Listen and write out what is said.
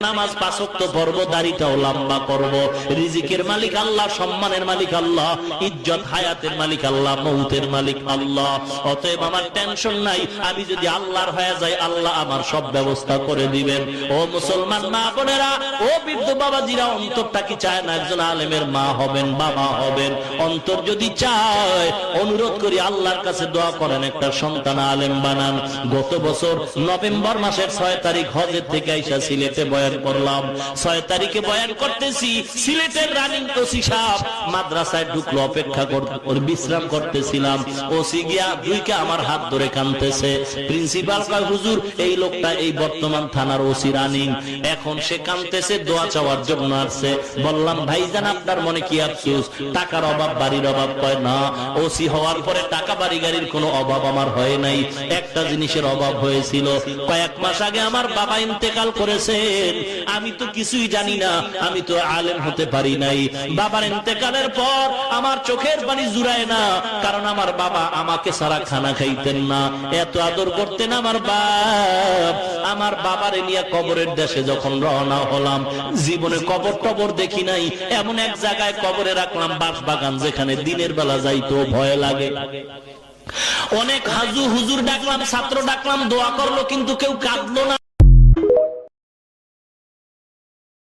নামাজ পাঁচ ওয়াক্ত পড়ব, দাড়িটাও লম্বা করব। রিজিকের মালিক আল্লাহ, সম্মানের মালিক আল্লাহ, ইজ্জত হায়াতের মালিক আল্লাহ, মৌতের মালিক আল্লাহ। অতএব আমার টেনশন নাই, আমি যদি আল্লাহর হয়ে যাই আল্লাহ আমার সব ব্যবস্থা করে দিবেন। ও মুসলমান মা বোনেরা, ও বৃদ্ধ বাবাজিরা, অন্তরটা কি চায় না একজন আলেমের মা হবেন, বাবা হবেন? অন্তর যদি চায়, অনুরোধ করি আল্লাহর কাছে দোয়া করেন, একটা সন্তান আলেম বানান। গত বছর নভেম্বর মাসের 6 তারিখ হজের থেকে আইসা সিলেটে বয়ান করলাম। 6 তারিখে বয়ান করতেছি, সিলেটের রানিং ওসি সাহেব মাদ্রাসায় ঢুকলো, অপেক্ষা করে বিশ্রাম করতেছিলাম। ওসি গিয়া দুইকে আমার হাত ধরে কাঁদতেছে। প্রিন্সিপাল কয়, হুজুর এই লোকটা এই বর্তমান থানার ওসি রানিং, এখন সে কাঁদতেছে, দোয়া চাওয়ার জন্য আসছে। বললাম, ভাইজান আপনার মনে কি আফসোস, টাকার অভাব, বাড়ির অভাব? কয় না, ওসি হওয়ার পরে টাকা বাড়ি গাড়ির কোনো অভাব আমার হয় নাই, একটা জিনিসের অভাব হয়েছিল। কয়েক মাস আগে আমার বাবা ইন্তেকাল করেছেন, আমি তো কিছুই জানি না, আমি তো আলেম হতে পারি নাই। বাবার ইন্তেকালের পর আমার চোখের পানি জুড়ায় না, কারণ আমার বাবা আমাকে সারা খানা খাইতেন না, এত আদর করতেন আমার বাপ। আমার বাবারে নিয়ে কবরের দেশে যখন রওনা হলাম, জীবনে কবর টবর দেখি নাই, এমন এক জায়গায় কবরে রাখলাম, বাঁশবাগান, যেখানে দিনের বেলা যাইতো ভয় লাগে। অনেক হাজু হুজুর ডাকলাম, ছাত্র ডাকলাম, দোয়া করলো, কিন্তু কেউ কাঁদলো না।